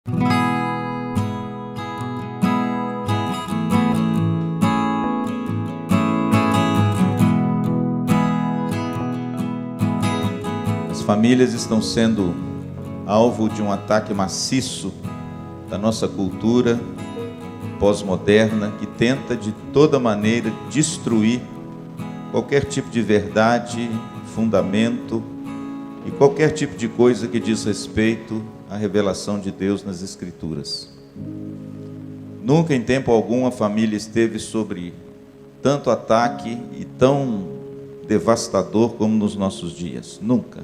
As famílias estão sendo alvo de um ataque maciço da nossa cultura pós-moderna, que tenta de toda maneira destruir qualquer tipo de verdade, fundamento e qualquer tipo de coisa que diz respeito à revelação de Deus nas Escrituras. Nunca em tempo algum a família esteve sobre tanto ataque e tão devastador como nos nossos dias. Nunca.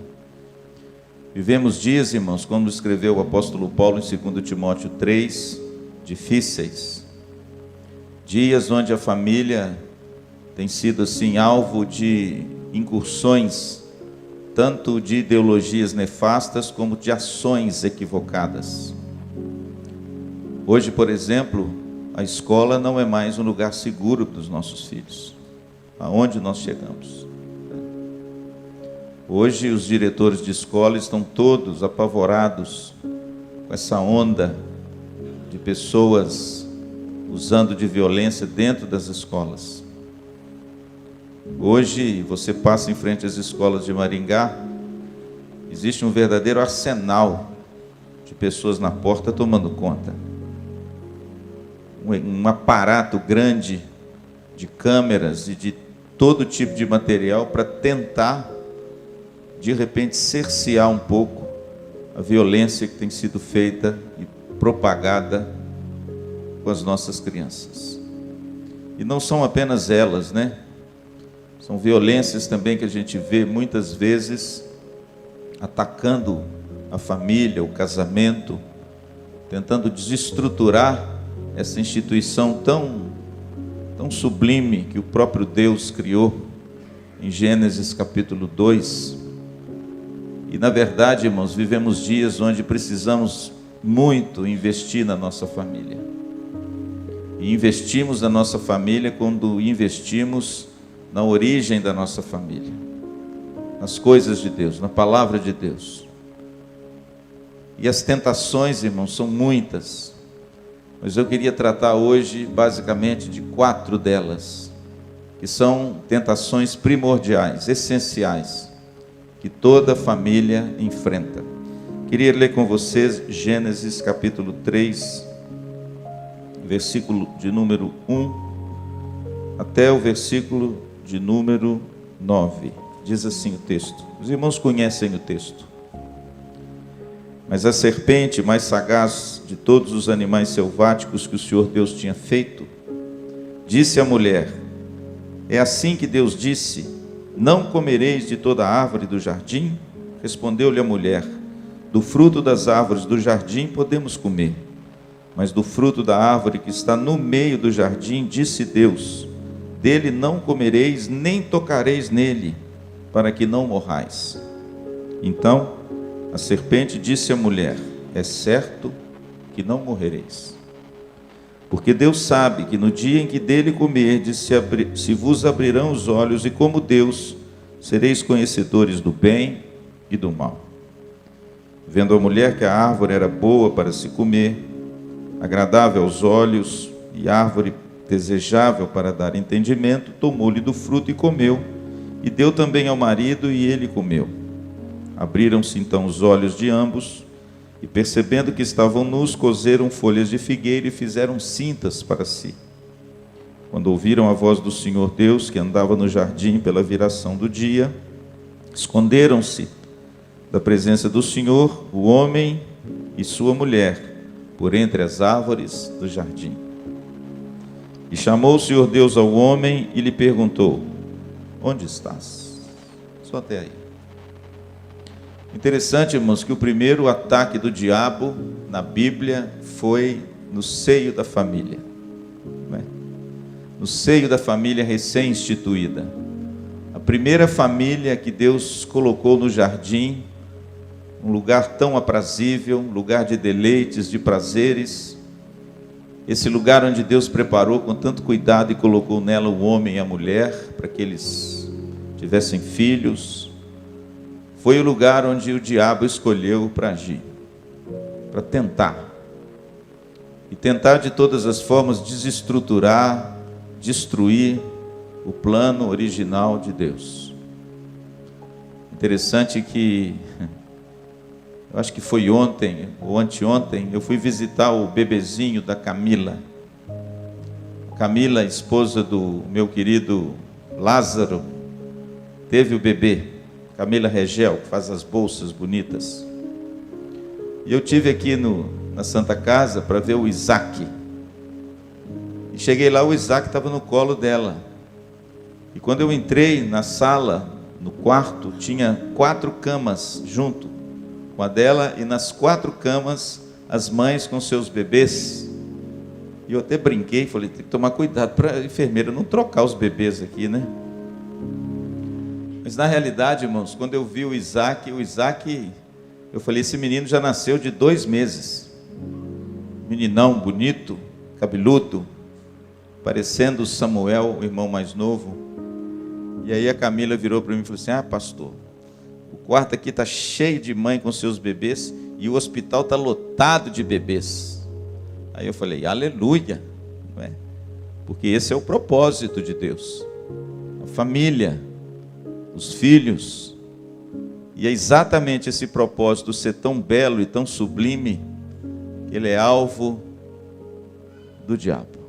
Vivemos dias, irmãos, como escreveu o apóstolo Paulo em 2 Timóteo 3, difíceis. Dias onde a família tem sido assim alvo de incursões, tanto de ideologias nefastas como de ações equivocadas. Hoje, por exemplo, a escola não é mais um lugar seguro para os nossos filhos. Aonde nós chegamos? Hoje os diretores de escola estão todos apavorados com essa onda de pessoas usando de violência dentro das escolas. Hoje você passa em frente às escolas de Maringá, existe um verdadeiro arsenal de pessoas na porta tomando conta. Um aparato grande de câmeras e de todo tipo de material para tentar, de repente, cercear um pouco a violência que tem sido feita e propagada com as nossas crianças. E não são apenas elas, né? São violências também que a gente vê muitas vezes atacando a família, o casamento, tentando desestruturar essa instituição tão sublime que o próprio Deus criou em Gênesis capítulo 2. E na verdade, irmãos, vivemos dias onde precisamos muito investir na nossa família. E investimos na nossa família quando investimos na origem da nossa família, nas coisas de Deus, na palavra de Deus. E as tentações, irmãos, são muitas, mas eu queria tratar hoje basicamente de 4 delas, que são tentações primordiais, essenciais, que toda família enfrenta. Queria ler com vocês Gênesis capítulo 3, versículo de número 1 até o versículo de número 9. Diz assim o texto. Os irmãos conhecem o texto. Mas a serpente, mais sagaz de todos os animais selváticos que o Senhor Deus tinha feito, disse à mulher: é assim que Deus disse: não comereis de toda árvore do jardim? Respondeu-lhe a mulher: do fruto das árvores do jardim podemos comer, mas do fruto da árvore que está no meio do jardim, disse Deus: dele não comereis, nem tocareis nele, para que não morrais. Então a serpente disse à mulher: é certo que não morrereis, porque Deus sabe que no dia em que dele comerdes, se vos abrirão os olhos, e como Deus sereis conhecedores do bem e do mal. Vendo a mulher que a árvore era boa para se comer, agradável aos olhos, e árvore desejável para dar entendimento, tomou-lhe do fruto e comeu, e deu também ao marido, e ele comeu. Abriram-se então os olhos de ambos, e percebendo que estavam nus, coseram folhas de figueira e fizeram cintas para si. Quando ouviram a voz do Senhor Deus, que andava no jardim pela viração do dia, esconderam-se da presença do Senhor, o homem e sua mulher, por entre as árvores do jardim. E chamou o Senhor Deus ao homem e lhe perguntou: onde estás? Só até aí. Interessante, irmãos, que o primeiro ataque do diabo na Bíblia foi no seio da família, não é? No seio da família recém-instituída. A primeira família que Deus colocou no jardim, um lugar tão aprazível, um lugar de deleites, de prazeres, esse lugar onde Deus preparou com tanto cuidado e colocou nela o homem e a mulher, para que eles tivessem filhos, foi o lugar onde o diabo escolheu para agir, para tentar e tentar de todas as formas desestruturar, destruir o plano original de Deus. Interessante que, eu acho que foi ontem ou anteontem, eu fui visitar o bebezinho da Camila. Camila, esposa do meu querido Lázaro, teve o bebê, Camila Regel, que faz as bolsas bonitas. E eu tive aqui na Santa Casa para ver o Isaac. E cheguei lá, o Isaac estava no colo dela. E quando eu entrei na sala, no quarto, tinha 4 camas junto com a dela, e nas 4 camas, as mães com seus bebês. E eu até brinquei, falei, tem que tomar cuidado para a enfermeira não trocar os bebês aqui, né? Mas na realidade, irmãos, quando eu vi o Isaac, eu falei, esse menino já nasceu de 2 meses. Meninão, bonito, cabeludo, parecendo Samuel, o irmão mais novo. E aí a Camila virou para mim e falou assim, pastor, o quarto aqui está cheio de mãe com seus bebês e o hospital está lotado de bebês. Aí eu falei, aleluia, não é? Porque esse é o propósito de Deus. A família, os filhos. E é exatamente esse propósito ser tão belo e tão sublime, que ele é alvo do diabo.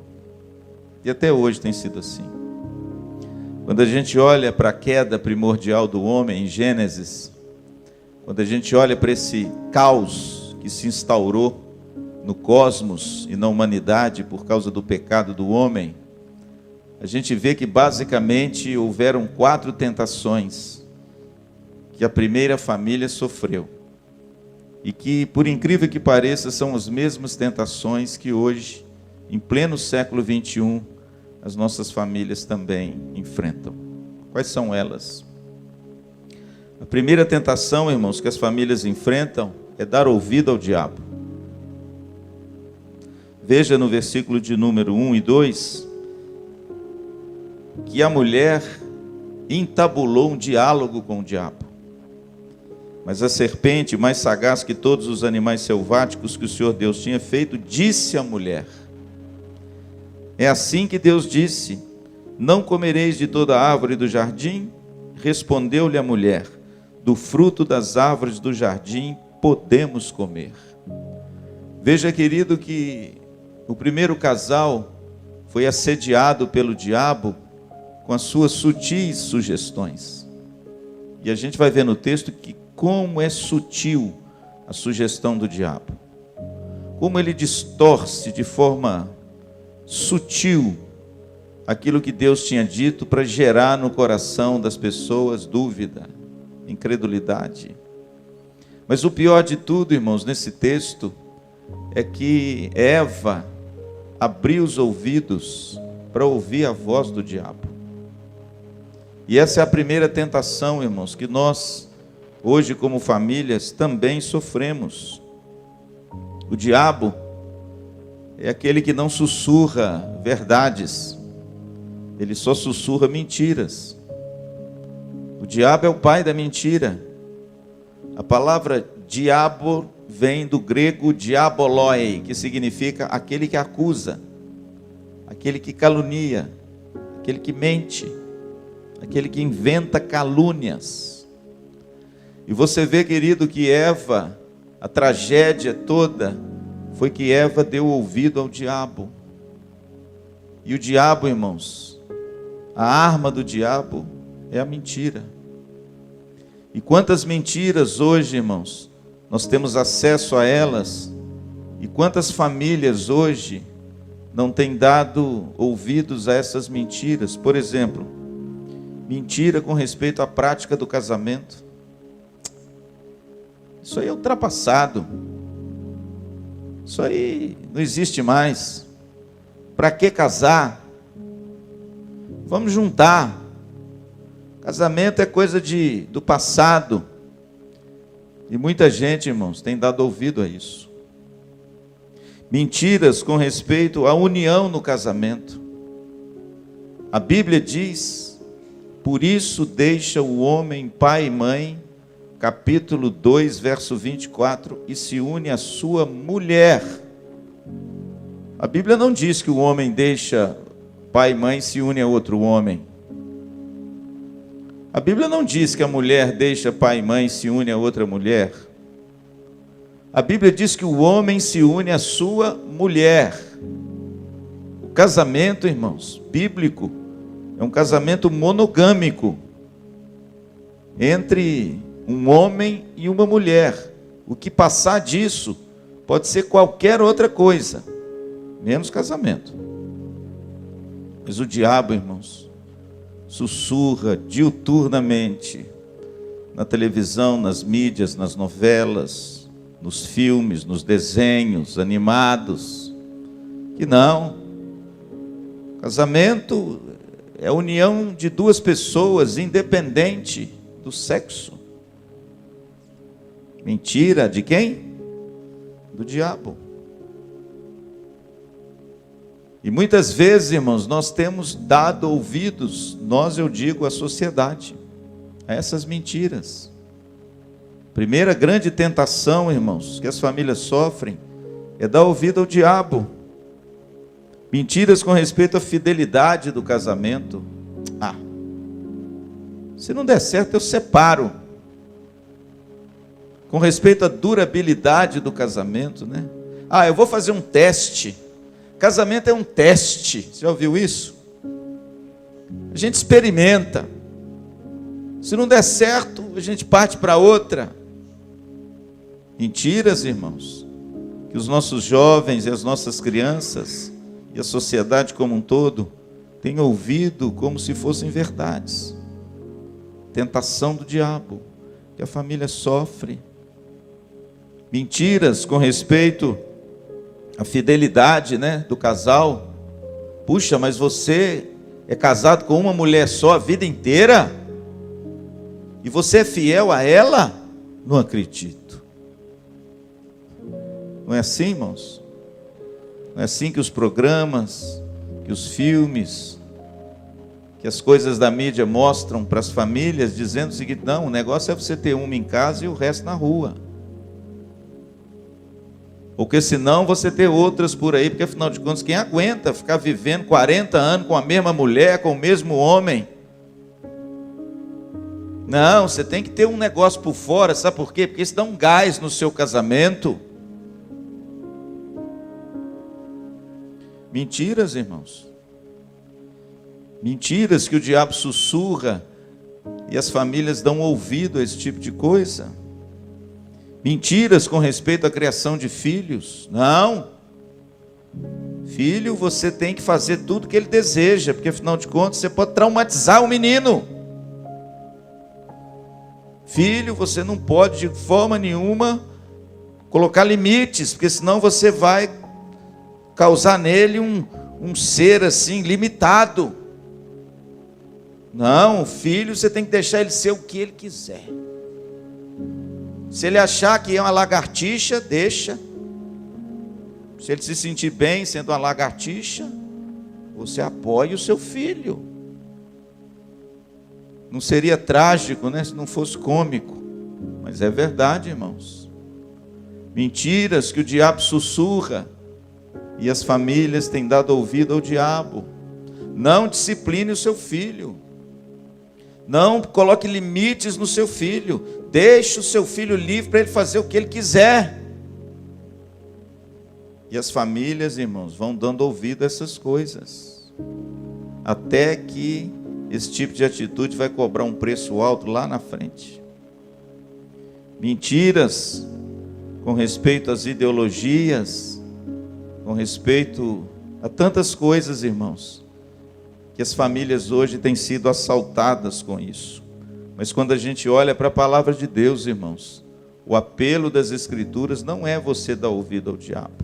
E até hoje tem sido assim. Quando a gente olha para a queda primordial do homem em Gênesis, quando a gente olha para esse caos que se instaurou no cosmos e na humanidade por causa do pecado do homem, a gente vê que basicamente houveram 4 tentações que a primeira família sofreu. E que, por incrível que pareça, são as mesmas tentações que hoje, em pleno século 21, as nossas famílias também enfrentam. Quais são elas? A primeira tentação, irmãos, que as famílias enfrentam é dar ouvido ao diabo. Veja no versículo de número 1 e 2, que a mulher entabulou um diálogo com o diabo. Mas a serpente, mais sagaz que todos os animais selváticos que o Senhor Deus tinha feito, disse à mulher, é assim que Deus disse, não comereis de toda árvore do jardim? Respondeu-lhe a mulher, do fruto das árvores do jardim podemos comer. Veja, querido, que o primeiro casal foi assediado pelo diabo com as suas sutis sugestões. E a gente vai ver no texto que como é sutil a sugestão do diabo. Como ele distorce de forma sutil aquilo que Deus tinha dito para gerar no coração das pessoas dúvida, incredulidade. Mas o pior de tudo, irmãos, nesse texto, é que Eva abriu os ouvidos para ouvir a voz do diabo. E essa é a primeira tentação, irmãos, que nós, hoje como famílias, também sofremos. O diabo é aquele que não sussurra verdades, ele só sussurra mentiras. O diabo é o pai da mentira. A palavra diabo vem do grego diaboloi, que significa aquele que acusa, aquele que calunia, aquele que mente, aquele que inventa calúnias. E você vê, querido, que Eva, a tragédia toda, foi que Eva deu ouvido ao diabo. E o diabo, irmãos, a arma do diabo é a mentira. E quantas mentiras hoje, irmãos, nós temos acesso a elas, e quantas famílias hoje não têm dado ouvidos a essas mentiras. Por exemplo, mentira com respeito à prática do casamento. Isso aí é ultrapassado. Isso aí não existe mais. Para que casar? Vamos juntar. Casamento é coisa do passado. E muita gente, irmãos, tem dado ouvido a isso. Mentiras com respeito à união no casamento. A Bíblia diz, por isso deixa o homem pai e mãe, capítulo 2, verso 24, e se une à sua mulher. A Bíblia não diz que o homem deixa pai e mãe e se une a outro homem. A Bíblia não diz que a mulher deixa pai e mãe e se une a outra mulher. A Bíblia diz que o homem se une à sua mulher. O casamento, irmãos, bíblico, é um casamento monogâmico entre um homem e uma mulher. O que passar disso pode ser qualquer outra coisa, menos casamento. Mas o diabo, irmãos, sussurra diuturnamente na televisão, nas mídias, nas novelas, nos filmes, nos desenhos animados, que não. Casamento é a união de duas pessoas, independente do sexo. Mentira de quem? Do diabo. E muitas vezes, irmãos, nós temos dado ouvidos, eu digo, a sociedade, a essas mentiras. Primeira grande tentação, irmãos, que as famílias sofrem, é dar ouvido ao diabo. Mentiras com respeito à fidelidade do casamento. Se não der certo, eu separo. Com respeito à durabilidade do casamento, né? Eu vou fazer um teste. Casamento é um teste. Você já ouviu isso? A gente experimenta. Se não der certo, a gente parte para outra. Mentiras, irmãos, que os nossos jovens e as nossas crianças e a sociedade como um todo têm ouvido como se fossem verdades. Tentação do diabo, que a família sofre. Mentiras com respeito à fidelidade, do casal. Puxa, mas você é casado com uma mulher só a vida inteira? E você é fiel a ela? Não acredito. Não é assim, irmãos? Não é assim que os programas, que os filmes, que as coisas da mídia mostram para as famílias, dizendo o seguinte: não, o negócio é você ter uma em casa e o resto na rua. Porque senão você ter outras por aí, porque afinal de contas, quem aguenta ficar vivendo 40 anos com a mesma mulher, com o mesmo homem? Não, você tem que ter um negócio por fora, sabe por quê? Porque isso dá um gás no seu casamento. Mentiras, irmãos. Mentiras que o diabo sussurra e as famílias dão ouvido a esse tipo de coisa. Mentiras com respeito à criação de filhos. Não. Filho, você tem que fazer tudo que ele deseja, porque afinal de contas você pode traumatizar o menino. Filho, você não pode de forma nenhuma colocar limites, porque senão você vai causar nele um ser assim limitado. Não, filho, você tem que deixar ele ser o que ele quiser. Se ele achar que é uma lagartixa, deixa. Se ele se sentir bem sendo uma lagartixa, você apoia o seu filho. Não seria trágico, se não fosse cômico. Mas é verdade, irmãos. Mentiras que o diabo sussurra e as famílias têm dado ouvido ao diabo. Não discipline o seu filho. Não coloque limites no seu filho. Deixe o seu filho livre para ele fazer o que ele quiser. E as famílias, irmãos, vão dando ouvido a essas coisas. Até que esse tipo de atitude vai cobrar um preço alto lá na frente. Mentiras com respeito às ideologias, com respeito a tantas coisas, irmãos, que as famílias hoje têm sido assaltadas com isso. Mas quando a gente olha para a palavra de Deus, irmãos, o apelo das Escrituras não é você dar ouvido ao diabo.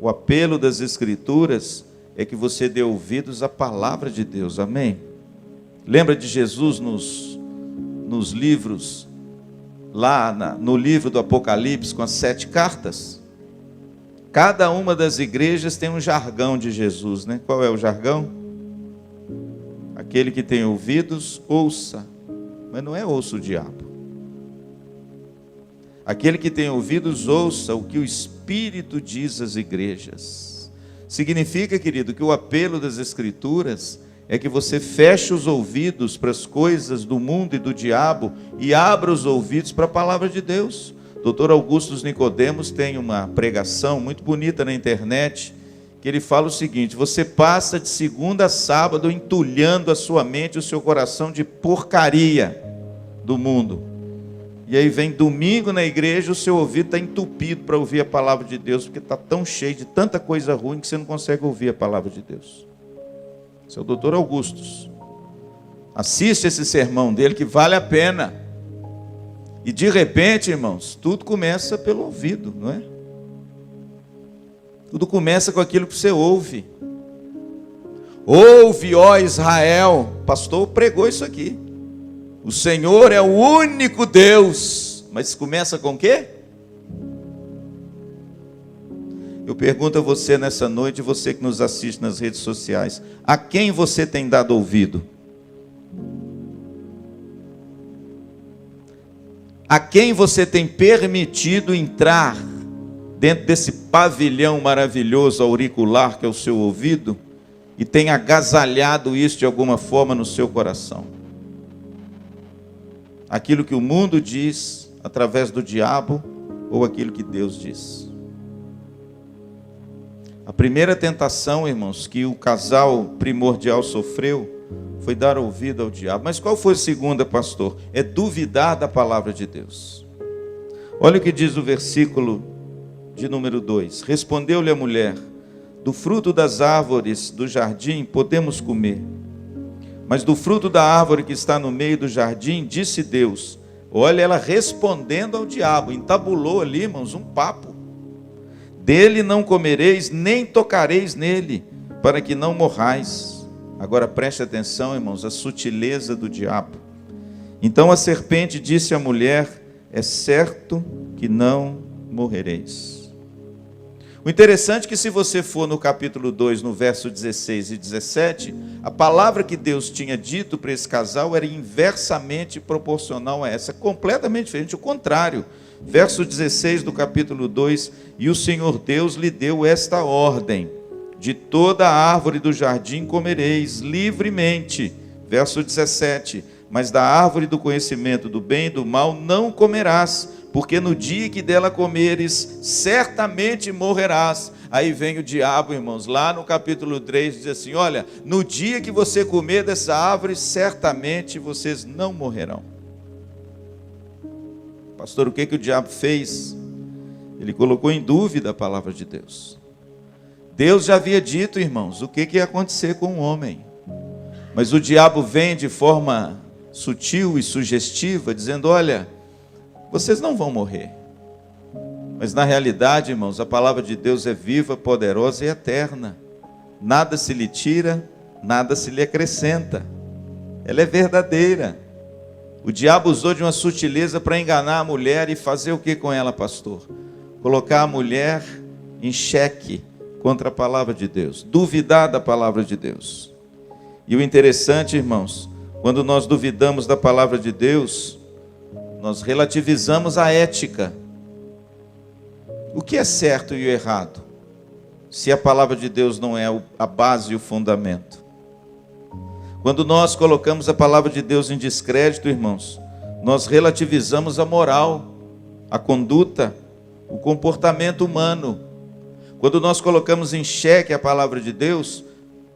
O apelo das Escrituras é que você dê ouvidos à palavra de Deus, amém? Lembra de Jesus nos livros, lá no livro do Apocalipse, com as 7 cartas? Cada uma das igrejas tem um jargão de Jesus, Qual é o jargão? Aquele que tem ouvidos, ouça. Mas não é ouça o diabo. Aquele que tem ouvidos, ouça o que o Espírito diz às igrejas. Significa, querido, que o apelo das Escrituras é que você feche os ouvidos para as coisas do mundo e do diabo e abra os ouvidos para a palavra de Deus. Dr. Augusto Nicodemos tem uma pregação muito bonita na internet, que ele fala o seguinte: você passa de segunda a sábado entulhando a sua mente e o seu coração de porcaria do mundo. E aí vem domingo na igreja, o seu ouvido está entupido para ouvir a palavra de Deus, porque está tão cheio de tanta coisa ruim que você não consegue ouvir a palavra de Deus. Esse é o Dr. Augusto. Assiste esse sermão dele que vale a pena. E de repente, irmãos, tudo começa pelo ouvido, não é? Tudo começa com aquilo que você ouve. Ouve, ó Israel. O pastor pregou isso aqui. O Senhor é o único Deus. Mas começa com o quê? Eu pergunto a você nessa noite, você que nos assiste nas redes sociais, a quem você tem dado ouvido? A quem você tem permitido entrar dentro desse pavilhão maravilhoso auricular que é o seu ouvido e tem agasalhado isso de alguma forma no seu coração? Aquilo que o mundo diz através do diabo ou aquilo que Deus diz? A primeira tentação, irmãos, que o casal primordial sofreu foi dar ouvido ao diabo. Mas qual foi a segunda, pastor? É duvidar da palavra de Deus. Olha o que diz o versículo de número 2. Respondeu-lhe a mulher: do fruto das árvores do jardim podemos comer, mas do fruto da árvore que está no meio do jardim, disse Deus. Olha ela respondendo ao diabo, entabulou ali, irmãos, um papo. Dele não comereis, nem tocareis nele, para que não morrais. Agora preste atenção, irmãos, a sutileza do diabo. Então a serpente disse à mulher: é certo que não morrereis. O interessante é que se você for no capítulo 2, no verso 16 e 17, a palavra que Deus tinha dito para esse casal era inversamente proporcional a essa, completamente diferente, o contrário. Verso 16 do capítulo 2, e o Senhor Deus lhe deu esta ordem: de toda a árvore do jardim comereis livremente. Verso 17, mas da árvore do conhecimento do bem e do mal não comerás, porque no dia que dela comeres, certamente morrerás. Aí vem o diabo, irmãos, lá no capítulo 3, diz assim: olha, no dia que você comer dessa árvore, certamente vocês não morrerão. Pastor, o que o diabo fez? Ele colocou em dúvida a palavra de Deus. Deus já havia dito, irmãos, o que ia acontecer com o homem. Mas o diabo vem de forma sutil e sugestiva, dizendo: olha, vocês não vão morrer. Mas na realidade, irmãos, a palavra de Deus é viva, poderosa e eterna. Nada se lhe tira, nada se lhe acrescenta. Ela é verdadeira. O diabo usou de uma sutileza para enganar a mulher e fazer o que com ela, pastor? Colocar a mulher em xeque contra a palavra de Deus, duvidar da palavra de Deus. E o interessante, irmãos, quando nós duvidamos da palavra de Deus, nós relativizamos a ética. O que é certo e o errado, se a palavra de Deus não é a base e o fundamento? Quando nós colocamos a palavra de Deus em descrédito, irmãos, nós relativizamos a moral, a conduta, o comportamento humano. Quando nós colocamos em xeque a palavra de Deus,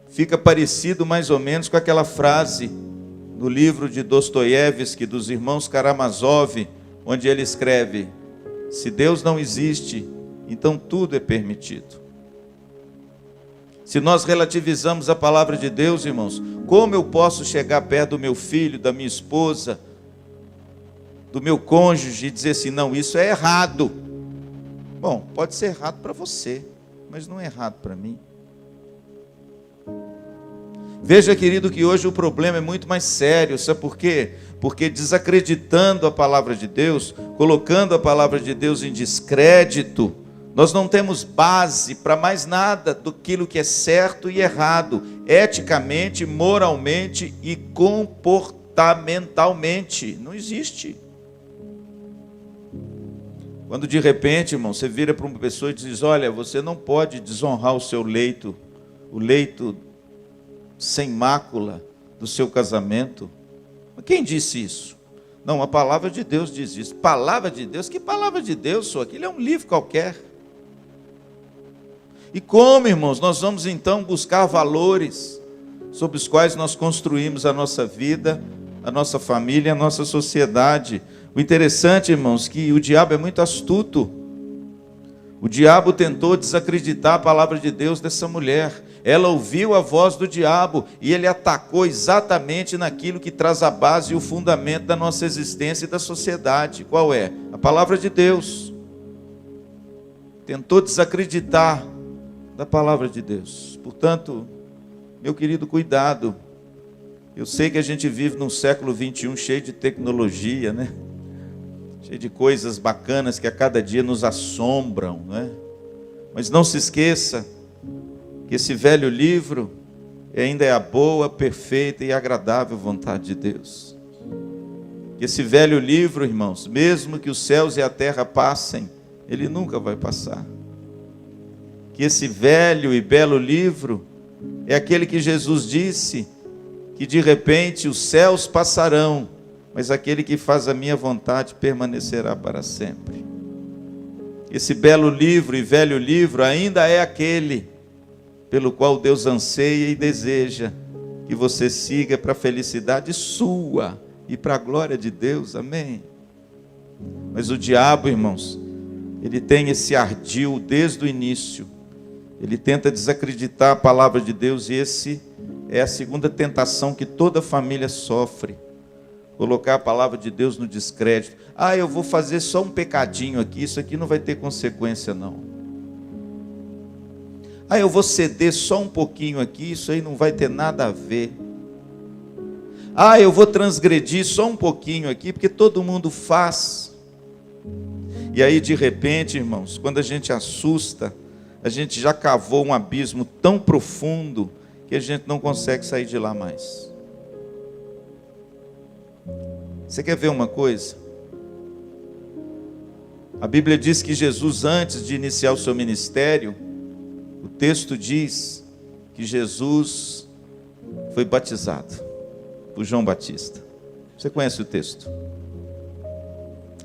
fica parecido mais ou menos com aquela frase no livro de Dostoiévski, dos irmãos Karamazov, onde ele escreve: se Deus não existe, então tudo é permitido. Se nós relativizamos a palavra de Deus, irmãos, como eu posso chegar perto do meu filho, da minha esposa, do meu cônjuge e dizer assim: não, isso é errado? Bom, pode ser errado para você, mas não é errado para mim. Veja, querido, que hoje o problema é muito mais sério. Sabe por quê? Porque desacreditando a palavra de Deus, colocando a palavra de Deus em descrédito, nós não temos base para mais nada do que é certo e errado, eticamente, moralmente e comportamentalmente. Não existe. Quando de repente, irmão, você vira para uma pessoa e diz: olha, você não pode desonrar o seu leito, o leito sem mácula do seu casamento. Quem disse isso? Não, a palavra de Deus diz isso. Palavra de Deus? Que palavra de Deus, só? Aquilo é um livro qualquer. E como, irmãos, nós vamos então buscar valores sobre os quais nós construímos a nossa vida, a nossa família, a nossa sociedade. O interessante, irmãos, que o diabo é muito astuto. O diabo tentou desacreditar a palavra de Deus dessa mulher. Ela ouviu a voz do diabo e ele atacou exatamente naquilo que traz a base e o fundamento da nossa existência e da sociedade. Qual é? A palavra de Deus. Tentou desacreditar da palavra de Deus. Portanto, meu querido, cuidado. Eu sei que a gente vive num século 21 cheio de tecnologia, né? Cheio de coisas bacanas que a cada dia nos assombram, né? Mas não se esqueça que esse velho livro ainda é a boa, perfeita e agradável vontade de Deus. Que esse velho livro, irmãos, mesmo que os céus e a terra passem, ele nunca vai passar. Que esse velho e belo livro é aquele que Jesus disse que de repente os céus passarão, mas aquele que faz a minha vontade permanecerá para sempre. Esse belo livro e velho livro ainda é aquele pelo qual Deus anseia e deseja que você siga para a felicidade sua e para a glória de Deus, amém? Mas o diabo, irmãos, ele tem esse ardil desde o início. Ele tenta desacreditar a palavra de Deus e esse é a segunda tentação que toda família sofre. Colocar a palavra de Deus no descrédito. Ah, eu vou fazer só um pecadinho aqui, isso aqui não vai ter consequência não. Ah, eu vou ceder só um pouquinho aqui, isso aí não vai ter nada a ver. Ah, eu vou transgredir só um pouquinho aqui, porque todo mundo faz. E aí de repente, irmãos, quando a gente assusta, a gente já cavou um abismo tão profundo que a gente não consegue sair de lá mais. Você quer ver uma coisa? A Bíblia diz que Jesus, antes de iniciar o seu ministério, o texto diz que Jesus foi batizado por João Batista. Você conhece o texto?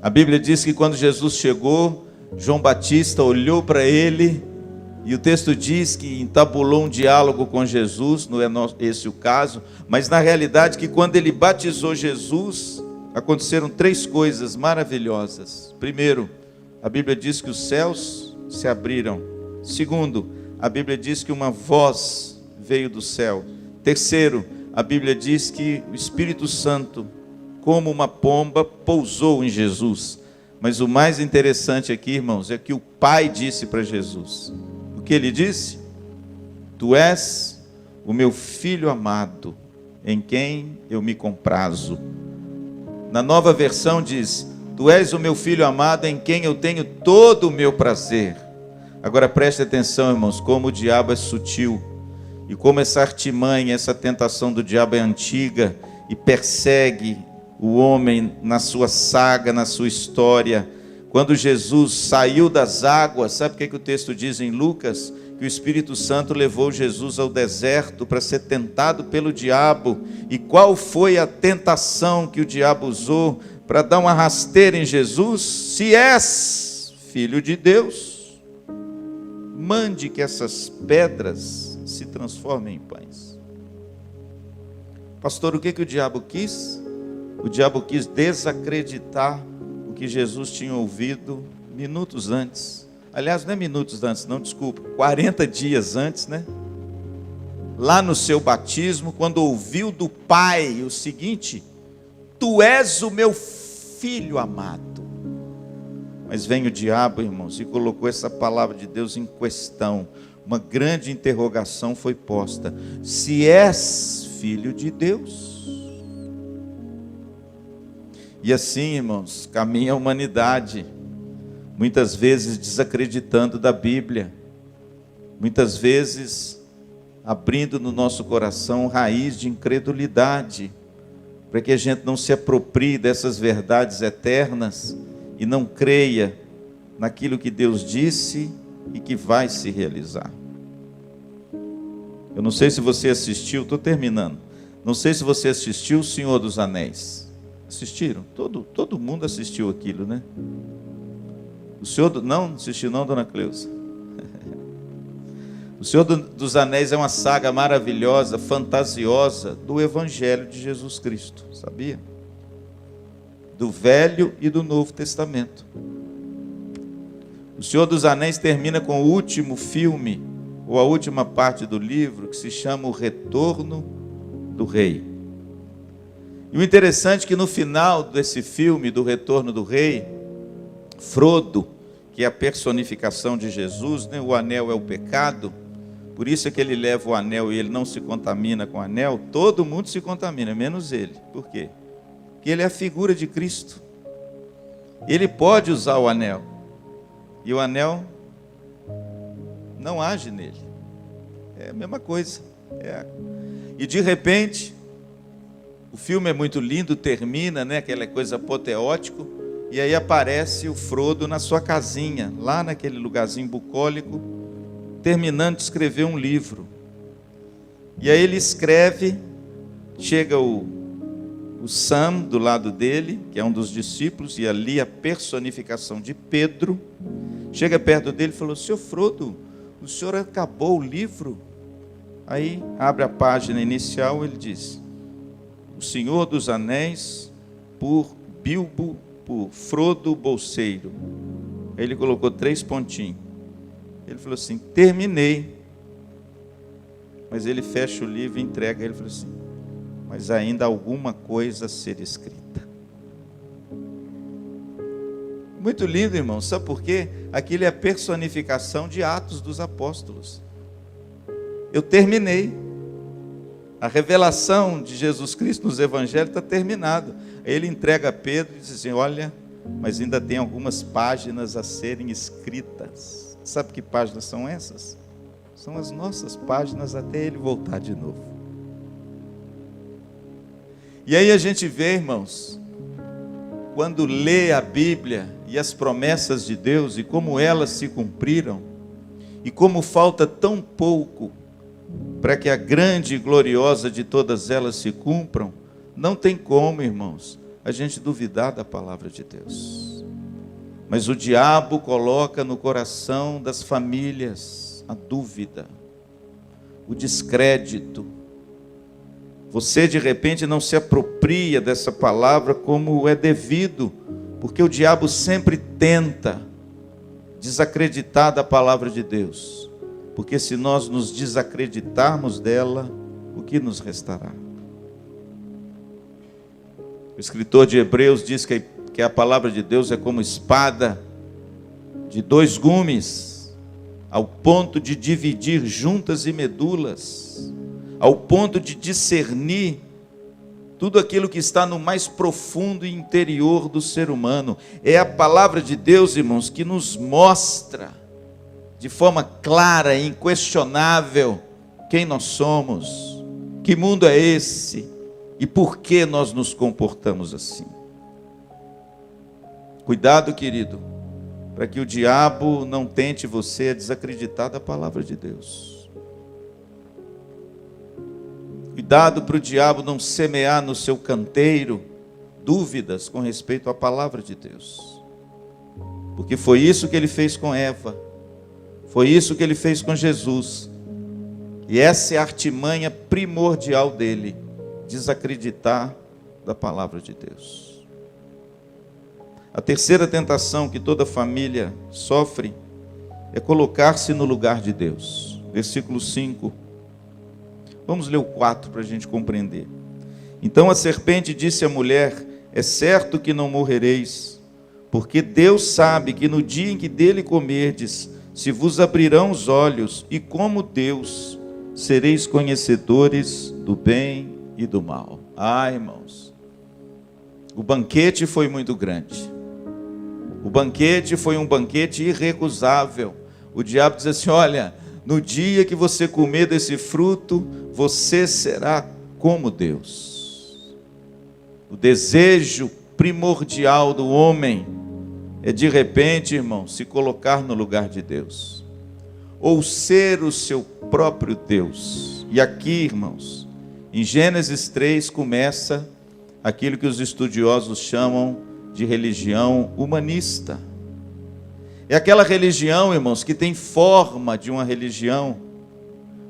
A Bíblia diz que quando Jesus chegou, João Batista olhou para ele, e o texto diz que entabulou um diálogo com Jesus, não é esse o caso, mas na realidade que quando ele batizou Jesus, aconteceram 3 coisas maravilhosas. Primeiro, a Bíblia diz que os céus se abriram. Segundo, a Bíblia diz que uma voz veio do céu. Terceiro, a Bíblia diz que o Espírito Santo, como uma pomba, pousou em Jesus. Mas o mais interessante aqui, irmãos, é que o Pai disse para Jesus. O que ele disse? Tu és o meu filho amado, em quem eu me comprazo. Na Nova Versão diz: tu és o meu filho amado, em quem eu tenho todo o meu prazer. Agora preste atenção, irmãos, como o diabo é sutil, e como essa artimanha, essa tentação do diabo é antiga, e persegue o homem na sua saga, na sua história. Quando Jesus saiu das águas, sabe o que o texto diz em Lucas? Que o Espírito Santo levou Jesus ao deserto para ser tentado pelo diabo. E qual foi a tentação que o diabo usou para dar uma rasteira em Jesus? Se és filho de Deus, mande que essas pedras se transformem em pães. Pastor, o que o diabo quis? O diabo quis desacreditar o que Jesus tinha ouvido minutos antes. Aliás, não é minutos antes, não, desculpa, 40 dias antes, né? Lá no seu batismo, quando ouviu do Pai o seguinte: tu és o meu filho amado. Mas vem o diabo, irmãos, e colocou essa palavra de Deus em questão. Uma grande interrogação foi posta: se és filho de Deus. E assim, irmãos, caminha a humanidade, muitas vezes desacreditando da Bíblia, muitas vezes abrindo no nosso coração raiz de incredulidade, para que a gente não se aproprie dessas verdades eternas e não creia naquilo que Deus disse e que vai se realizar. Eu não sei se você assistiu, estou terminando. Não sei se você assistiu O Senhor dos Anéis. Assistiram? Todo mundo assistiu aquilo, né? O Senhor não assistiu não, dona Cleusa? O Senhor dos Anéis é uma saga maravilhosa, fantasiosa do Evangelho de Jesus Cristo, sabia? Do Velho e do Novo Testamento. O Senhor dos Anéis termina com o último filme, ou a última parte do livro, que se chama O Retorno do Rei. E o interessante é que no final desse filme, do Retorno do Rei, Frodo, que é a personificação de Jesus, né? O anel é o pecado, por isso é que ele leva o anel e ele não se contamina com o anel. Todo mundo se contamina, menos ele. Por quê? Porque ele é a figura de Cristo. Ele pode usar o anel, e o anel não age nele. É a mesma coisa. E de repente, o filme é muito lindo, termina, né? Aquela coisa apoteótico, e aí aparece o Frodo na sua casinha, lá naquele lugarzinho bucólico, terminando de escrever um livro. E aí ele escreve, chega o Sam do lado dele, que é um dos discípulos, e ali a personificação de Pedro, chega perto dele e falou: Senhor Frodo, o senhor acabou o livro? Aí abre a página inicial, ele diz: O Senhor dos Anéis, por Bilbo, por Frodo Bolseiro. Aí ele colocou 3 pontinhos. Ele falou assim: terminei. Mas ele fecha o livro e entrega. Ele falou assim: mas ainda há alguma coisa a ser escrita. Muito lindo, irmão. Sabe por quê? Aquilo é a personificação de Atos dos Apóstolos. Eu terminei. A revelação de Jesus Cristo nos evangelhos está terminado. Aí ele entrega a Pedro e diz assim: olha, mas ainda tem algumas páginas a serem escritas. Sabe que páginas são essas? São as nossas páginas até ele voltar de novo. E aí a gente vê, irmãos, quando lê a Bíblia e as promessas de Deus e como elas se cumpriram, e como falta tão pouco para que a grande e gloriosa de todas elas se cumpram, não tem como, irmãos, a gente duvidar da palavra de Deus. Mas o diabo coloca no coração das famílias a dúvida, o descrédito. Você de repente não se apropria dessa palavra como é devido, porque o diabo sempre tenta desacreditar da palavra de Deus. Porque se nós nos desacreditarmos dela, o que nos restará? O escritor de Hebreus diz que a palavra de Deus é como espada de 2 gumes, ao ponto de dividir juntas e medulas, ao ponto de discernir tudo aquilo que está no mais profundo e interior do ser humano. É a palavra de Deus, irmãos, que nos mostra de forma clara e inquestionável quem nós somos, que mundo é esse e por que nós nos comportamos assim. Cuidado, querido, para que o diabo não tente você a desacreditar da palavra de Deus. Cuidado para o diabo não semear no seu canteiro dúvidas com respeito à palavra de Deus. Porque foi isso que ele fez com Eva. Foi isso que ele fez com Jesus. E essa é a artimanha primordial dele, desacreditar da palavra de Deus. A terceira tentação que toda família sofre é colocar-se no lugar de Deus. Versículo 5. Vamos ler o 4 para a gente compreender. Então a serpente disse à mulher: é certo que não morrereis, porque Deus sabe que no dia em que dele comerdes, se vos abrirão os olhos, e como Deus, sereis conhecedores do bem e do mal. Ah, irmãos, o banquete foi muito grande. O banquete foi um banquete irrecusável. O diabo diz assim: olha, no dia que você comer desse fruto, você será como Deus. O desejo primordial do homem é de repente, irmão, se colocar no lugar de Deus, ou ser o seu próprio Deus. E aqui, irmãos, em Gênesis 3 começa aquilo que os estudiosos chamam de religião humanista. É aquela religião, irmãos, que tem forma de uma religião,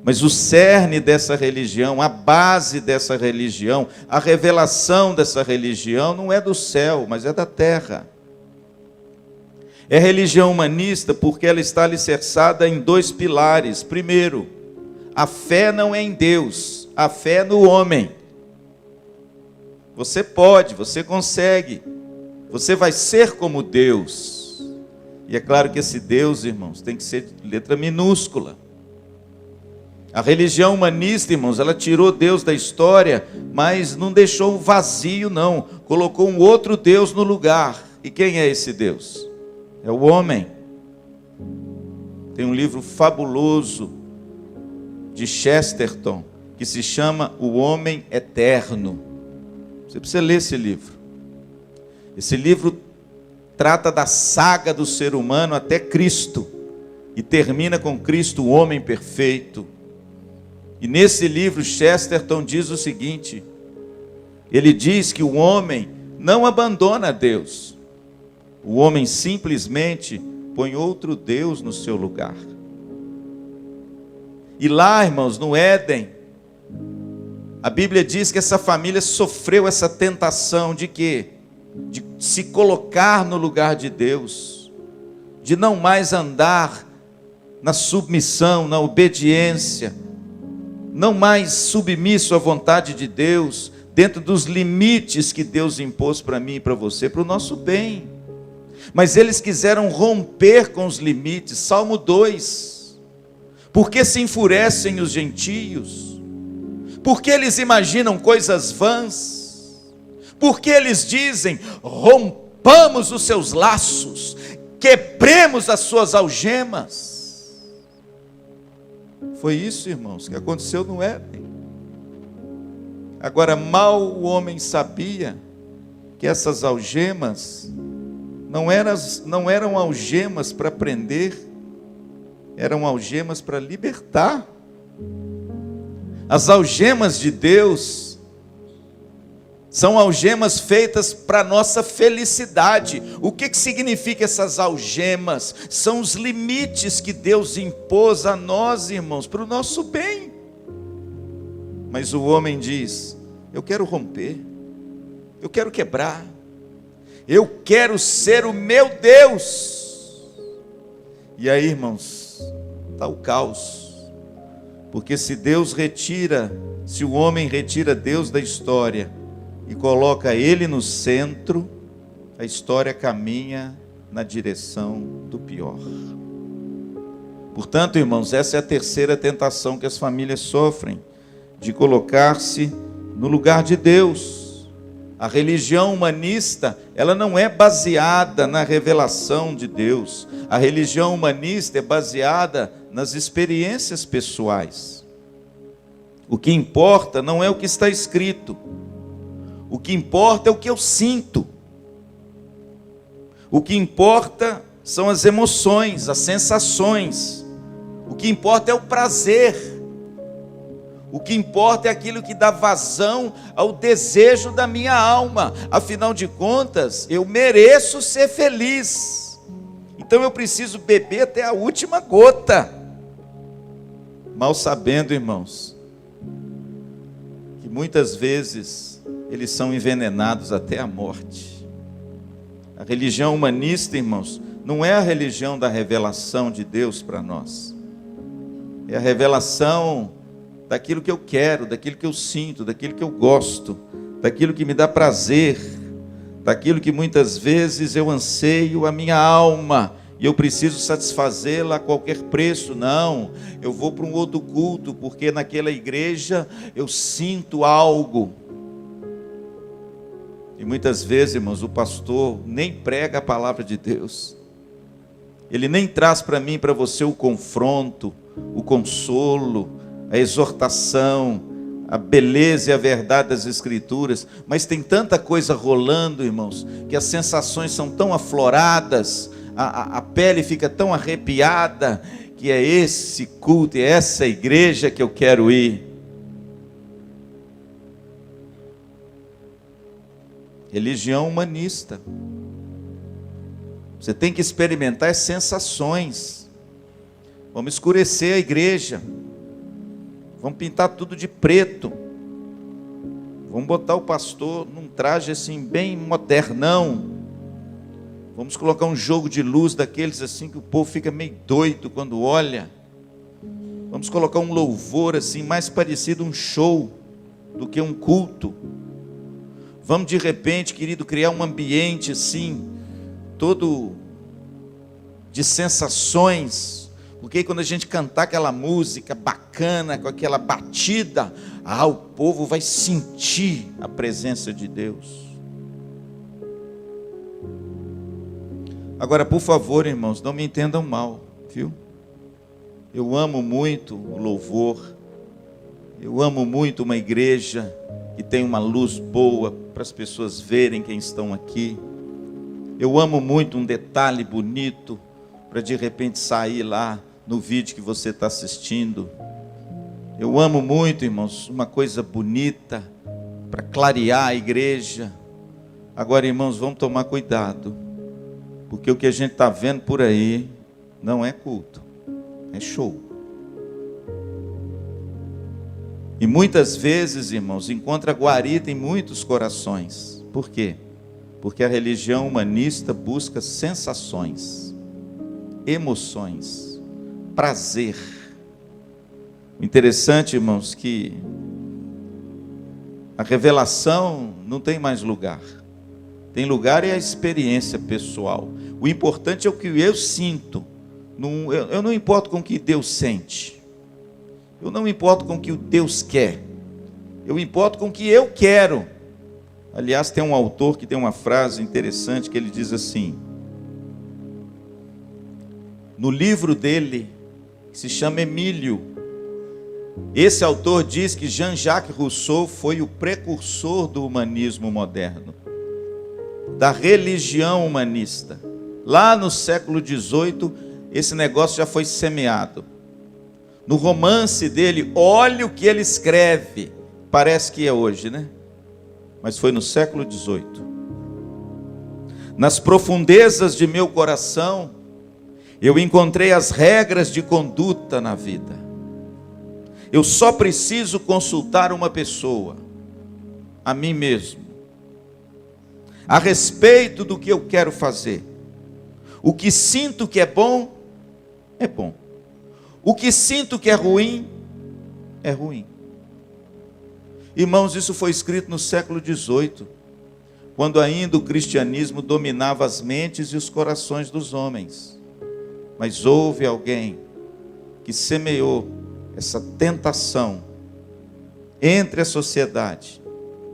mas o cerne dessa religião, a base dessa religião, a revelação dessa religião não é do céu, mas é da terra. É religião humanista porque ela está alicerçada em dois pilares. Primeiro, a fé não é em Deus, a fé é no homem. Você pode, você consegue, você vai ser como Deus. E é claro que esse Deus, irmãos, tem que ser de letra minúscula. A religião humanista, irmãos, ela tirou Deus da história, mas não deixou um vazio, não. Colocou um outro Deus no lugar. E quem é esse Deus? É o homem. Tem um livro fabuloso de Chesterton, que se chama O Homem Eterno. Você precisa ler esse livro. Esse livro trata da saga do ser humano até Cristo, e termina com Cristo, o homem perfeito. E nesse livro Chesterton diz o seguinte: ele diz que o homem não abandona Deus, o homem simplesmente põe outro Deus no seu lugar. E lá, irmãos, no Éden, a Bíblia diz que essa família sofreu essa tentação de quê? De se colocar no lugar de Deus, de não mais andar na submissão, na obediência, não mais submisso à vontade de Deus, dentro dos limites que Deus impôs para mim e para você, para o nosso bem. Mas eles quiseram romper com os limites. Salmo 2. Por que se enfurecem os gentios? Por que eles imaginam coisas vãs? Por que eles dizem: rompamos os seus laços, quebremos as suas algemas? Foi isso, irmãos, que aconteceu no Éden. Agora, mal o homem sabia que essas algemas não eram algemas para prender, eram algemas para libertar. As algemas de Deus são algemas feitas para a nossa felicidade. O que significa essas algemas? São os limites que Deus impôs a nós, irmãos, para o nosso bem. Mas o homem diz: eu quero romper, eu quero quebrar, eu quero ser o meu Deus. E aí, irmãos, está o caos. Porque se o homem retira Deus da história e coloca ele no centro, a história caminha na direção do pior. Portanto, irmãos, essa é a terceira tentação que as famílias sofrem, de colocar-se no lugar de Deus. A religião humanista, ela não é baseada na revelação de Deus. A religião humanista é baseada nas experiências pessoais. O que importa não é o que está escrito. O que importa é o que eu sinto. O que importa são as emoções, as sensações. O que importa é o prazer. O que importa é aquilo que dá vazão ao desejo da minha alma. Afinal de contas, eu mereço ser feliz. Então eu preciso beber até a última gota. Mal sabendo, irmãos, que muitas vezes eles são envenenados até a morte. A religião humanista, irmãos, não é a religião da revelação de Deus para nós. É a revelação daquilo que eu quero, daquilo que eu sinto, daquilo que eu gosto, daquilo que me dá prazer, daquilo que muitas vezes eu anseio a minha alma, e eu preciso satisfazê-la a qualquer preço. Não, eu vou para um outro culto, porque naquela igreja eu sinto algo. E muitas vezes, irmãos, o pastor nem prega a palavra de Deus. Ele nem traz para mim e para você o confronto, o consolo, a exortação, a beleza e a verdade das Escrituras, mas tem tanta coisa rolando, irmãos, que as sensações são tão afloradas, a pele fica tão arrepiada, que é esse culto, é essa igreja que eu quero ir. Religião humanista. Você tem que experimentar as sensações. Vamos escurecer a igreja. Vamos pintar tudo de preto. Vamos botar o pastor num traje assim bem modernão. Vamos colocar um jogo de luz daqueles assim que o povo fica meio doido quando olha. Vamos colocar um louvor assim mais parecido a um show do que um culto. Vamos de repente, querido, criar um ambiente assim, todo de sensações. Porque quando a gente cantar aquela música bacana, com aquela batida, o povo vai sentir a presença de Deus. Agora, por favor, irmãos, não me entendam mal, viu? Eu amo muito o louvor, eu amo muito uma igreja que tem uma luz boa para as pessoas verem quem estão aqui. Eu amo muito um detalhe bonito para de repente sair lá no vídeo que você está assistindo. Eu amo muito, irmãos, uma coisa bonita para clarear a igreja. Agora, irmãos, vamos tomar cuidado, porque o que a gente está vendo por aí não é culto, é show. E muitas vezes, irmãos, encontra guarida em muitos corações. Por quê? Porque a religião humanista busca sensações, emoções, prazer. O interessante, irmãos, que a revelação não tem mais lugar. Tem lugar é a experiência pessoal. O importante é o que eu sinto. Eu não importo com o que Deus sente. Eu não me importo com o que Deus quer. Eu me importo com o que eu quero. Aliás, tem um autor que tem uma frase interessante que ele diz assim, no livro dele, que se chama Emílio, esse autor diz que Jean-Jacques Rousseau foi o precursor do humanismo moderno, da religião humanista. Lá no século XVIII, esse negócio já foi semeado. No romance dele, olha o que ele escreve. Parece que é hoje, né? Mas foi no século XVIII. Nas profundezas de meu coração, eu encontrei as regras de conduta na vida. Eu só preciso consultar uma pessoa, a mim mesmo, a respeito do que eu quero fazer. O que sinto que é bom, é bom. O que sinto que é ruim, é ruim. Irmãos, isso foi escrito no século XVIII, quando ainda o cristianismo dominava as mentes e os corações dos homens. Mas houve alguém que semeou essa tentação entre a sociedade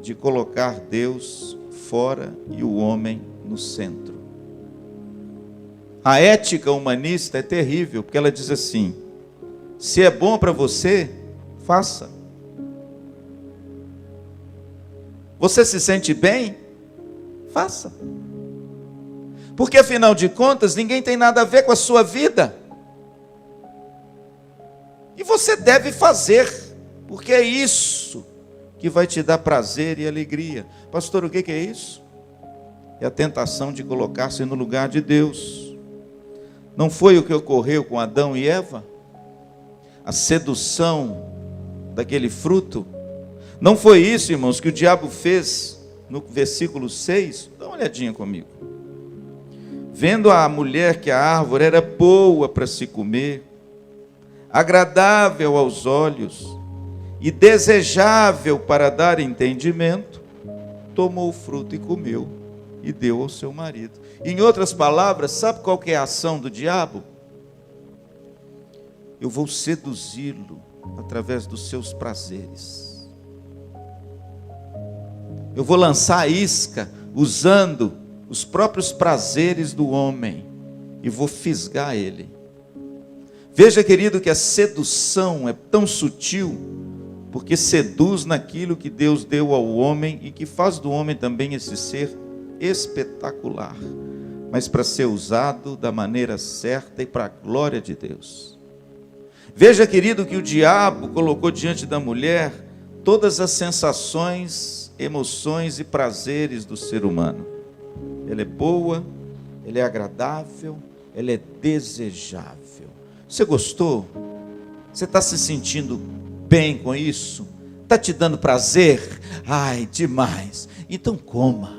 de colocar Deus fora e o homem no centro. A ética humanista é terrível, porque ela diz assim: se é bom para você, faça. Você se sente bem? Faça. Porque afinal de contas, ninguém tem nada a ver com a sua vida. E você deve fazer, porque é isso que vai te dar prazer e alegria. Pastor, o que é isso? É a tentação de colocar-se no lugar de Deus. Não foi o que ocorreu com Adão e Eva? A sedução daquele fruto? Não foi isso, irmãos, que o diabo fez no versículo 6? Dá uma olhadinha comigo. Vendo a mulher que a árvore era boa para se comer, agradável aos olhos e desejável para dar entendimento, tomou o fruto e comeu e deu ao seu marido. Em outras palavras, sabe qual que é a ação do diabo? Eu vou seduzi-lo através dos seus prazeres. Eu vou lançar a isca usando os próprios prazeres do homem e vou fisgar ele. Veja, querido, que a sedução é tão sutil porque seduz naquilo que Deus deu ao homem e que faz do homem também esse ser espetacular, mas para ser usado da maneira certa e para a glória de Deus. Veja, querido, que o diabo colocou diante da mulher todas as sensações, emoções e prazeres do ser humano. Ela é boa, ela é agradável, ela é desejável. Você gostou? Você está se sentindo bem com isso? Está te dando prazer? Ai, demais. Então coma.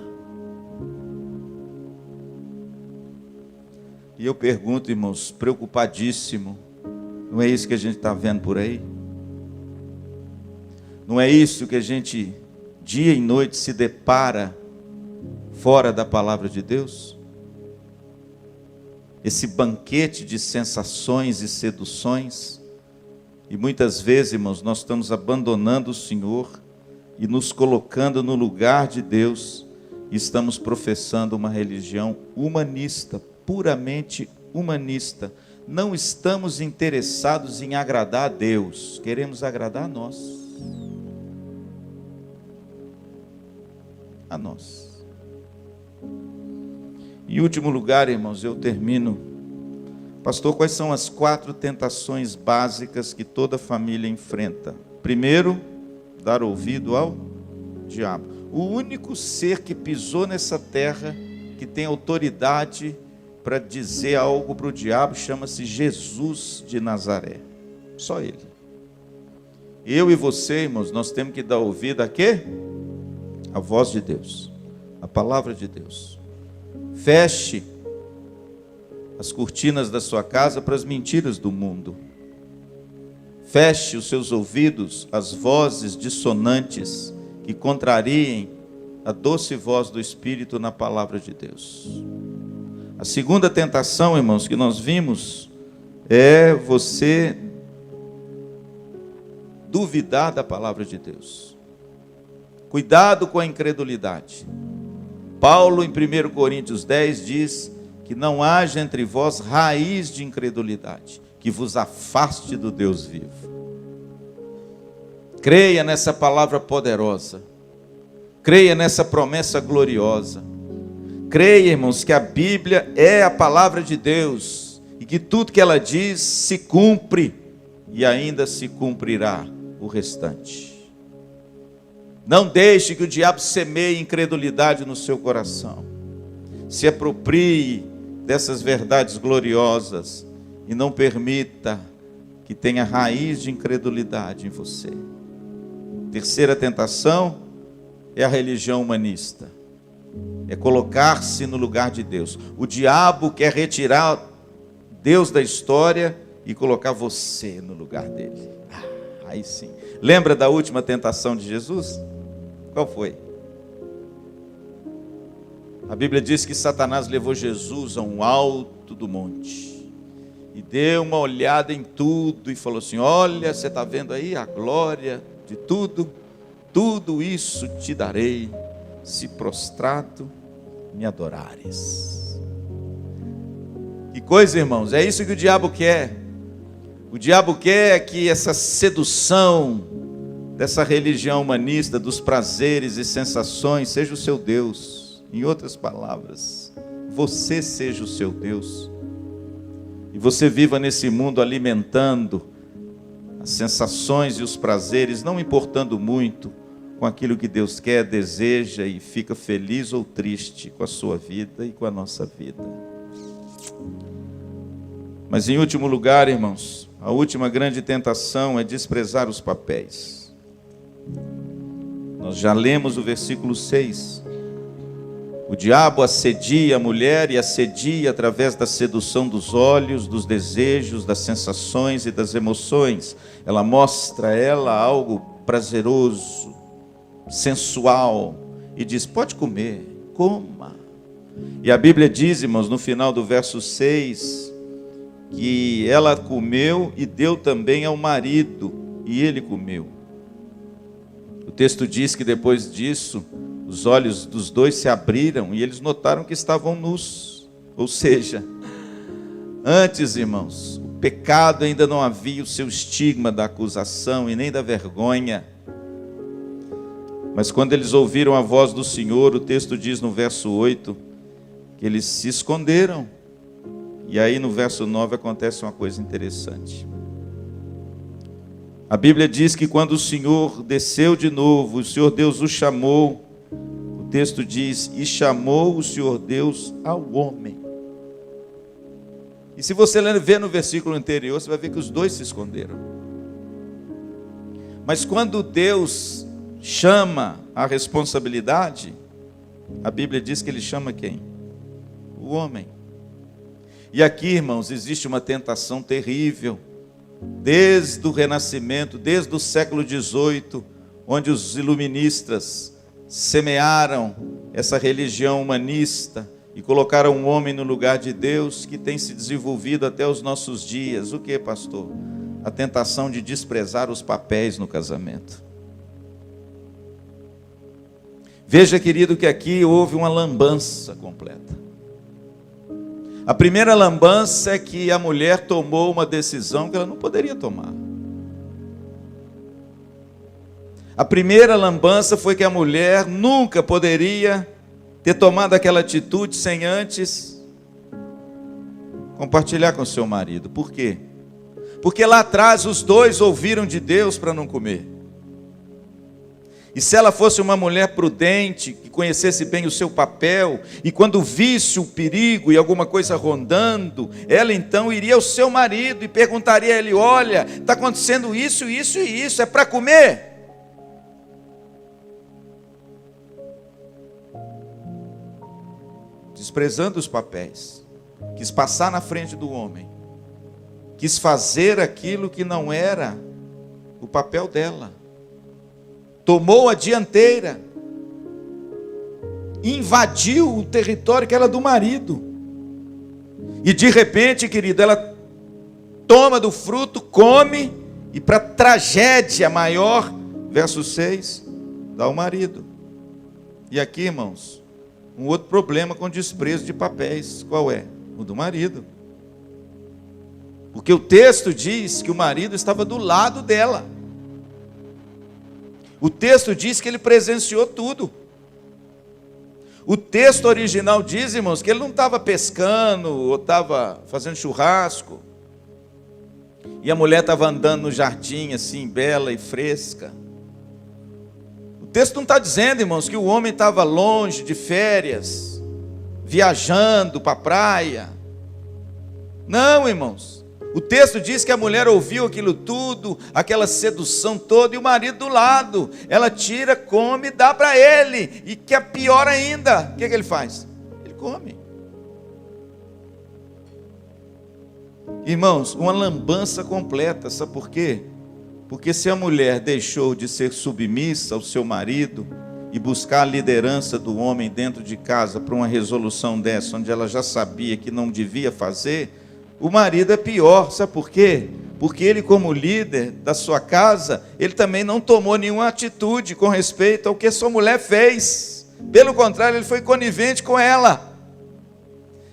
E eu pergunto, irmãos, preocupadíssimo, não é isso que a gente está vendo por aí? Não é isso que a gente, dia e noite, se depara fora da palavra de Deus? Esse banquete de sensações e seduções. E muitas vezes, irmãos, nós estamos abandonando o Senhor e nos colocando no lugar de Deus, e estamos professando uma religião humanista, puramente humanista. Não estamos interessados em agradar a Deus, queremos agradar a nós. A nós. Em último lugar, irmãos, eu termino. Pastor, quais são as 4 tentações básicas que toda família enfrenta? Primeiro, dar ouvido ao diabo. O único ser que pisou nessa terra, que tem autoridade para dizer algo para o diabo, chama-se Jesus de Nazaré. Só ele. Eu e você, irmãos, nós temos que dar ouvido a quê? A voz de Deus, a palavra de Deus. Feche as cortinas da sua casa para as mentiras do mundo. Feche os seus ouvidos às vozes dissonantes que contrariem a doce voz do Espírito na palavra de Deus. A segunda tentação, irmãos, que nós vimos é você duvidar da palavra de Deus. Cuidado com a incredulidade. Paulo, em 1 Coríntios 10, diz que não haja entre vós raiz de incredulidade, que vos afaste do Deus vivo. Creia nessa palavra poderosa. Creia nessa promessa gloriosa. Creia, irmãos, que a Bíblia é a palavra de Deus e que tudo que ela diz se cumpre e ainda se cumprirá o restante. Não deixe que o diabo semeie incredulidade no seu coração. Se aproprie dessas verdades gloriosas e não permita que tenha raiz de incredulidade em você. Terceira tentação é a religião humanista. É colocar-se no lugar de Deus. O diabo quer retirar Deus da história e colocar você no lugar dele. Aí sim. Lembra da última tentação de Jesus? Qual foi? A Bíblia diz que Satanás levou Jesus a um alto do monte e deu uma olhada em tudo e falou assim: olha, você está vendo aí a glória de tudo? Tudo isso te darei, se prostrado me adorares. Que coisa, irmãos, é isso que o diabo quer. O diabo quer que essa sedução dessa religião humanista, dos prazeres e sensações, seja o seu Deus. Em outras palavras, você seja o seu Deus. E você viva nesse mundo alimentando as sensações e os prazeres, não importando muito com aquilo que Deus quer, deseja e fica feliz ou triste com a sua vida e com a nossa vida. Mas em último lugar, irmãos, a última grande tentação é desprezar os papéis. Nós já lemos o versículo 6. O diabo assedia a mulher e assedia através da sedução dos olhos, dos desejos, das sensações e das emoções. Ela mostra a ela algo prazeroso, sensual, e diz: pode comer, coma. E a Bíblia diz, irmãos, no final do verso 6, que ela comeu e deu também ao marido, e ele comeu. O texto diz que depois disso, os olhos dos dois se abriram e eles notaram que estavam nus. Ou seja, antes, irmãos, o pecado ainda não havia o seu estigma da acusação e nem da vergonha. Mas quando eles ouviram a voz do Senhor, o texto diz no verso 8, que eles se esconderam. E aí no verso 9 acontece uma coisa interessante. A Bíblia diz que quando o Senhor desceu de novo, o Senhor Deus o chamou. O texto diz, e chamou o Senhor Deus ao homem. E se você ver no versículo anterior, você vai ver que os dois se esconderam. Mas quando Deus chama a responsabilidade, a Bíblia diz que Ele chama quem? O homem. E aqui, irmãos, existe uma tentação terrível, desde o Renascimento, desde o século XVIII, onde os iluministas semearam essa religião humanista e colocaram um homem no lugar de Deus, que tem se desenvolvido até os nossos dias. O que, pastor? A tentação de desprezar os papéis no casamento. Veja, querido, que aqui houve uma lambança completa. A primeira lambança é que a mulher tomou uma decisão que ela não poderia tomar. A primeira lambança foi que a mulher nunca poderia ter tomado aquela atitude sem antes compartilhar com seu marido. Por quê? Porque lá atrás os dois ouviram de Deus para não comer. E se ela fosse uma mulher prudente, que conhecesse bem o seu papel, e quando visse o perigo e alguma coisa rondando, ela então iria ao seu marido e perguntaria a ele, olha, está acontecendo isso, isso e isso, é para comer? Desprezando os papéis, quis passar na frente do homem, quis fazer aquilo que não era o papel dela. Tomou a dianteira, invadiu o território que era do marido, e de repente, querido, ela toma do fruto, come, e para tragédia maior, verso 6, dá ao marido. E aqui, irmãos, um outro problema com desprezo de papéis, qual é? O do marido. Porque o texto diz que o marido estava do lado dela. O texto diz que ele presenciou tudo. O texto original diz, irmãos, que ele não estava pescando ou estava fazendo churrasco. E a mulher estava andando no jardim assim, bela e fresca. O texto não está dizendo, irmãos, que o homem estava longe de férias, viajando para a praia. Não, irmãos. O texto diz que a mulher ouviu aquilo tudo, aquela sedução toda, e o marido do lado. Ela tira, come e dá para ele. E que é pior ainda, o que ele faz? Ele come. Irmãos, uma lambança completa, sabe por quê? Porque se a mulher deixou de ser submissa ao seu marido e buscar a liderança do homem dentro de casa para uma resolução dessa, onde ela já sabia que não devia fazer, o marido é pior, sabe por quê? Porque ele, como líder da sua casa, ele também não tomou nenhuma atitude com respeito ao que sua mulher fez. Pelo contrário, ele foi conivente com ela.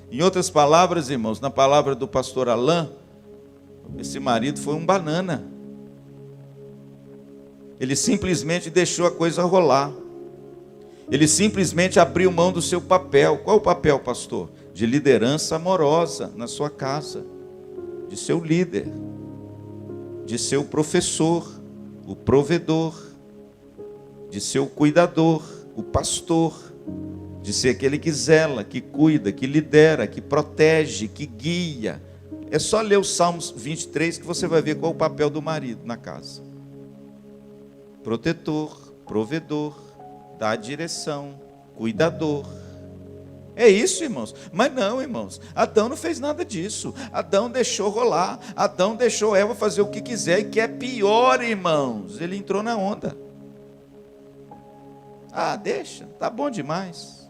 Em outras palavras, irmãos, na palavra do pastor Alain, esse marido foi um banana. Ele simplesmente deixou a coisa rolar. Ele simplesmente abriu mão do seu papel. Qual o papel, pastor? De liderança amorosa na sua casa, de seu líder, de seu professor, o provedor, de seu cuidador, o pastor, de ser aquele que zela, que cuida, que lidera, que protege, que guia. É só ler o Salmos 23 que você vai ver qual é o papel do marido na casa. Protetor, provedor, dá direção, cuidador. É isso, irmãos. Mas não, irmãos, Adão não fez nada disso. Adão deixou rolar. Adão deixou Eva fazer o que quiser. E que é pior, irmãos, ele entrou na onda. Ah, deixa, tá bom demais.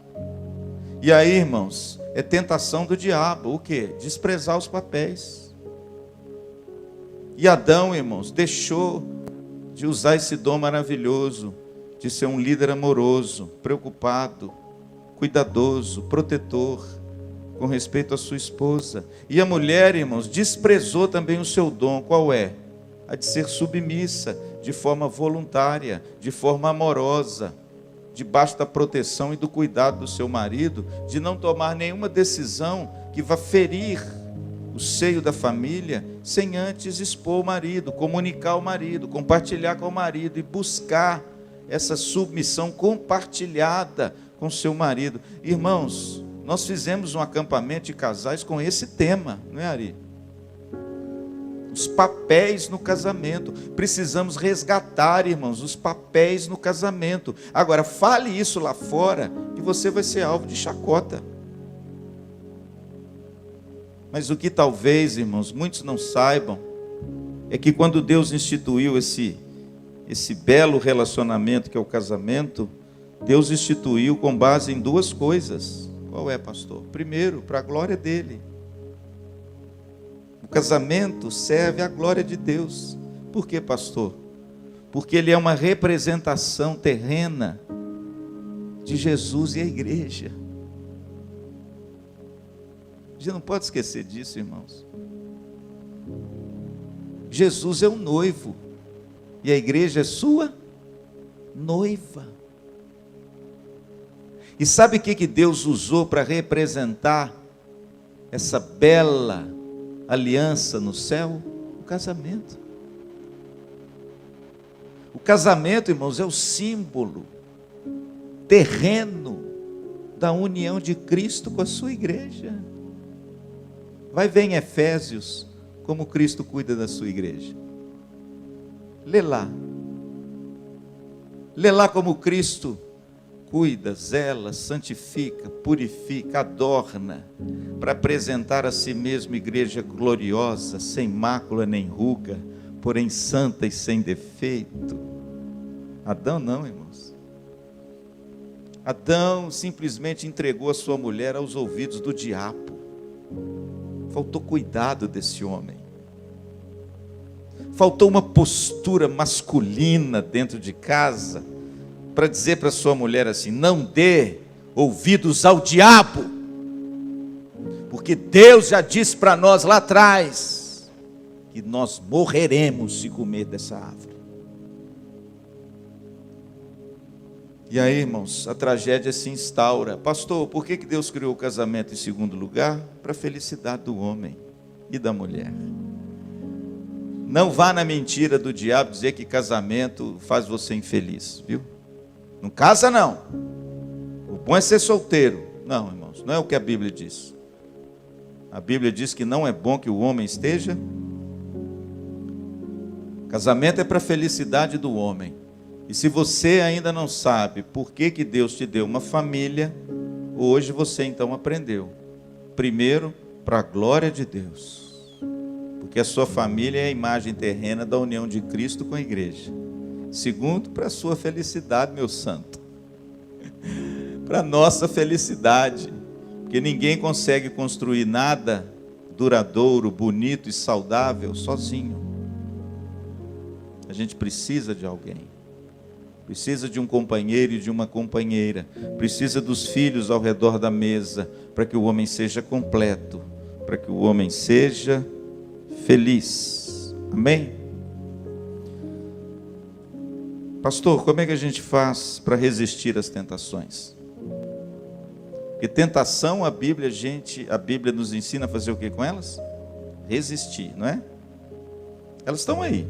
E aí, irmãos, é tentação do diabo. O quê? Desprezar os papéis. E Adão, irmãos, deixou de usar esse dom maravilhoso, de ser um líder amoroso, preocupado, cuidadoso, protetor. com respeito à sua esposa. E a mulher, irmãos, desprezou também o seu dom. Qual é? A de ser submissa, de forma voluntária, de forma amorosa, debaixo da proteção e do cuidado do seu marido, de não tomar nenhuma decisão que vá ferir o seio da família, sem antes expor o marido, comunicar o marido, compartilhar com o marido e buscar essa submissão compartilhada com o seu marido. Irmãos, nós fizemos um acampamento de casais com esse tema, não é, Ari? Os papéis no casamento. Precisamos resgatar, irmãos, os papéis no casamento. Agora, fale isso lá fora e você vai ser alvo de chacota. Mas o que talvez, irmãos, muitos não saibam, é que quando Deus instituiu esse belo relacionamento que é o casamento, Deus instituiu com base em duas coisas. Qual é, pastor? Primeiro, para a glória dele. O casamento serve à glória de Deus. Por quê, pastor? Porque ele é uma representação terrena de Jesus e a igreja. A gente não pode esquecer disso, irmãos. Jesus é o noivo e a igreja é sua noiva. E sabe o que Deus usou para representar essa bela aliança no céu? O casamento. O casamento, irmãos, é o símbolo terreno da união de Cristo com a sua igreja. Vai ver em Efésios como Cristo cuida da sua igreja. Lê lá. Lê lá como Cristo cuida, zela, santifica, purifica, adorna, para apresentar a si mesmo igreja gloriosa, sem mácula nem ruga, porém santa e sem defeito. Adão não, irmãos. Adão simplesmente entregou a sua mulher aos ouvidos do diabo. Faltou cuidado desse homem. Faltou uma postura masculina dentro de casa, para dizer para sua mulher assim: não dê ouvidos ao diabo, porque Deus já disse para nós lá atrás, que nós morreremos se comer dessa árvore. E aí, irmãos, a tragédia se instaura. Pastor, por que Deus criou o casamento em segundo lugar? Para a felicidade do homem e da mulher. Não vá na mentira do diabo dizer que casamento faz você infeliz, viu? Não casa não. O bom é ser solteiro. Não, irmãos, não é o que a Bíblia diz. A Bíblia diz que não é bom que o homem esteja. Casamento é para a felicidade do homem. E se você ainda não sabe por que Deus te deu uma família, hoje você então aprendeu. Primeiro, para a glória de Deus. Porque a sua família é a imagem terrena da união de Cristo com a igreja. Segundo, para a sua felicidade, meu santo. Para a nossa felicidade. Porque ninguém consegue construir nada duradouro, bonito e saudável sozinho. A gente precisa de alguém. Precisa de um companheiro e de uma companheira. Precisa dos filhos ao redor da mesa, para que o homem seja completo, para que o homem seja feliz. Amém? Pastor, como é que a gente faz para resistir às tentações? Porque tentação, a Bíblia nos ensina a fazer o que com elas? Resistir, não é? Elas estão aí.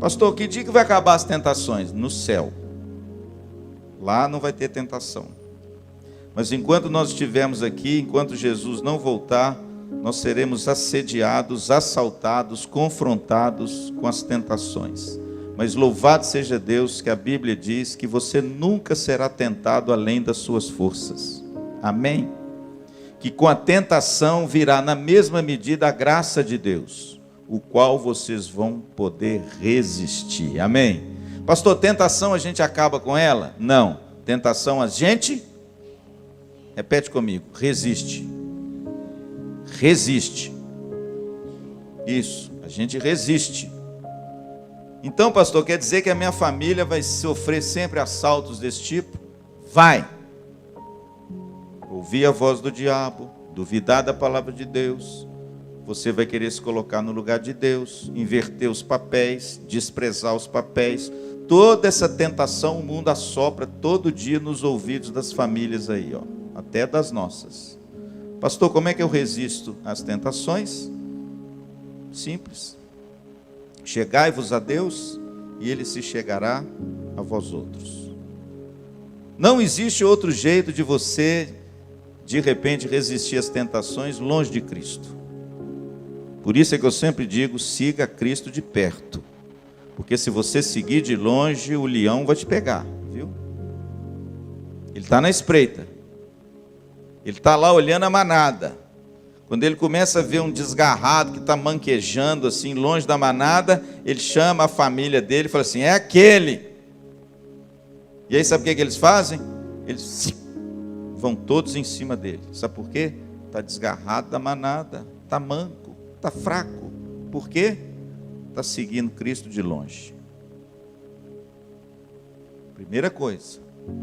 Pastor, que dia que vai acabar as tentações? No céu. Lá não vai ter tentação. Mas enquanto nós estivermos aqui, enquanto Jesus não voltar, nós seremos assediados, assaltados, confrontados com as tentações. Mas louvado seja Deus que a Bíblia diz que você nunca será tentado além das suas forças. Amém? Que com a tentação virá na mesma medida a graça de Deus, o qual vocês vão poder resistir. Amém? Pastor, tentação a gente acaba com ela? Não. Tentação a gente, repete comigo, resiste. Resiste. Isso, a gente resiste. Então, pastor, quer dizer que a minha família vai sofrer sempre assaltos desse tipo? Vai. ouvir a voz do diabo, duvidar da palavra de Deus, você vai querer se colocar no lugar de Deus, inverter os papéis, desprezar os papéis. Toda essa tentação o mundo assopra todo dia nos ouvidos das famílias aí, ó, até das nossas. Pastor, como é que eu resisto às tentações? Simples. Chegai-vos a Deus e Ele se chegará a vós outros. Não existe outro jeito de você, de repente, resistir às tentações longe de Cristo. Por isso é que eu sempre digo, siga Cristo de perto. Porque se você seguir de longe, o leão vai te pegar, viu? Ele está na espreita. Ele está lá olhando a manada. Quando ele começa a ver um desgarrado que está manquejando assim, longe da manada, ele chama a família dele e fala assim, é aquele. E aí sabe o que eles fazem? Eles vão todos em cima dele. Sabe por quê? Está desgarrado da manada, está manco, está fraco. Por quê? Está seguindo Cristo de longe. Primeira coisa,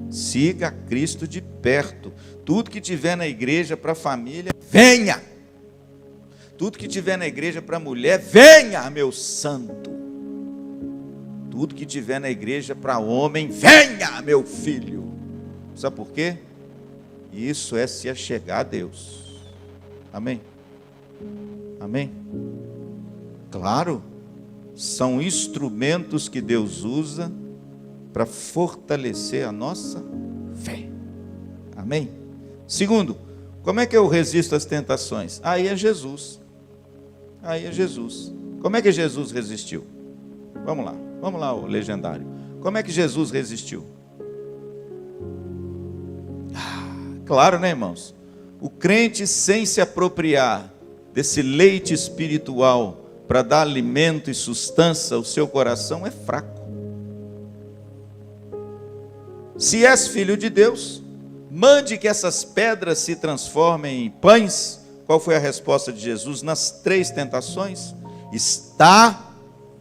siga Cristo de perto. Tudo que tiver na igreja para a família, venha. Tudo que tiver na igreja para a mulher, venha, meu santo. Tudo que tiver na igreja para homem, venha, meu filho. Sabe por quê? Isso é se achegar a Deus. Amém? Amém? Claro, são instrumentos que Deus usa para fortalecer a nossa fé. Amém? Segundo, como é que eu resisto às tentações? Aí é Jesus. Aí é Jesus. Como é que Jesus resistiu? Vamos lá, o legendário. Como é que Jesus resistiu? Claro, né, irmãos? O crente, sem se apropriar desse leite espiritual para dar alimento e sustância ao seu coração, é fraco. Se és filho de Deus, mande que essas pedras se transformem em pães. Qual foi a resposta de Jesus nas 3 tentações? Está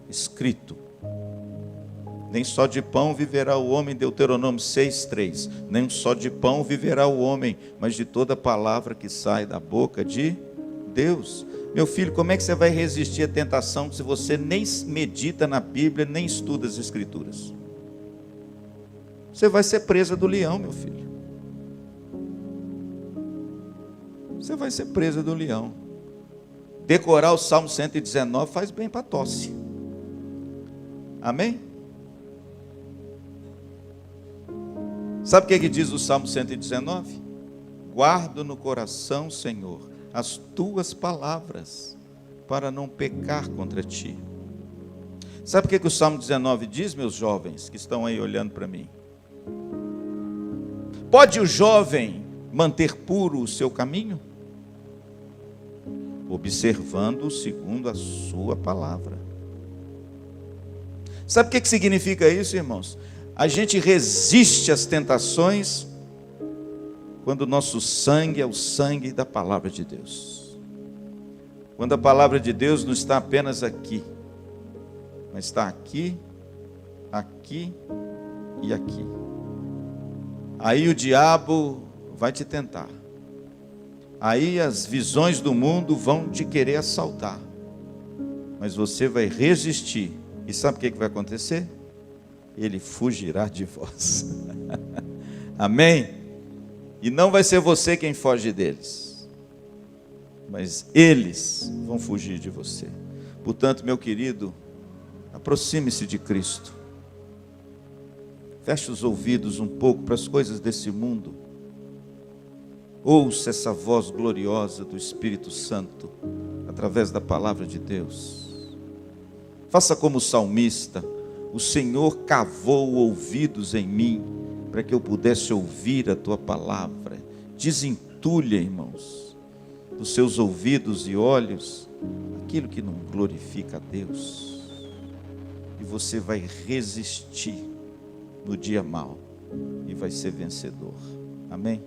escrito. Nem só de pão viverá o homem, Deuteronômio 6:3. Nem só de pão viverá o homem, mas de toda palavra que sai da boca de Deus. Meu filho, como é que você vai resistir à tentação se você nem medita na Bíblia, nem estuda as Escrituras? Você vai ser presa do leão, meu filho. Você vai ser presa do leão. Decorar o Salmo 119 faz bem para a tosse. Amém? Sabe o que diz o Salmo 119? Guardo no coração, Senhor, as tuas palavras, para não pecar contra ti. Sabe o que o Salmo 19 diz, meus jovens, que estão aí olhando para mim? Pode o jovem manter puro o seu caminho? Observando segundo a sua palavra. Sabe o que significa isso, irmãos? A gente resiste às tentações quando o nosso sangue é o sangue da palavra de Deus. Quando a palavra de Deus não está apenas aqui, mas está aqui, aqui e aqui. Aí o diabo vai te tentar. Aí as visões do mundo vão te querer assaltar. Mas você vai resistir. E sabe o que vai acontecer? Ele fugirá de vós. Amém? E não vai ser você quem foge deles, mas eles vão fugir de você. Portanto, meu querido, aproxime-se de Cristo. Feche os ouvidos um pouco para as coisas desse mundo. Ouça essa voz gloriosa do Espírito Santo através da palavra de Deus. Faça como o salmista. O Senhor cavou ouvidos em mim para que eu pudesse ouvir a tua palavra. Desentulhe, irmãos, dos seus ouvidos e olhos aquilo que não glorifica a Deus. E você vai resistir no dia mau e vai ser vencedor. Amém?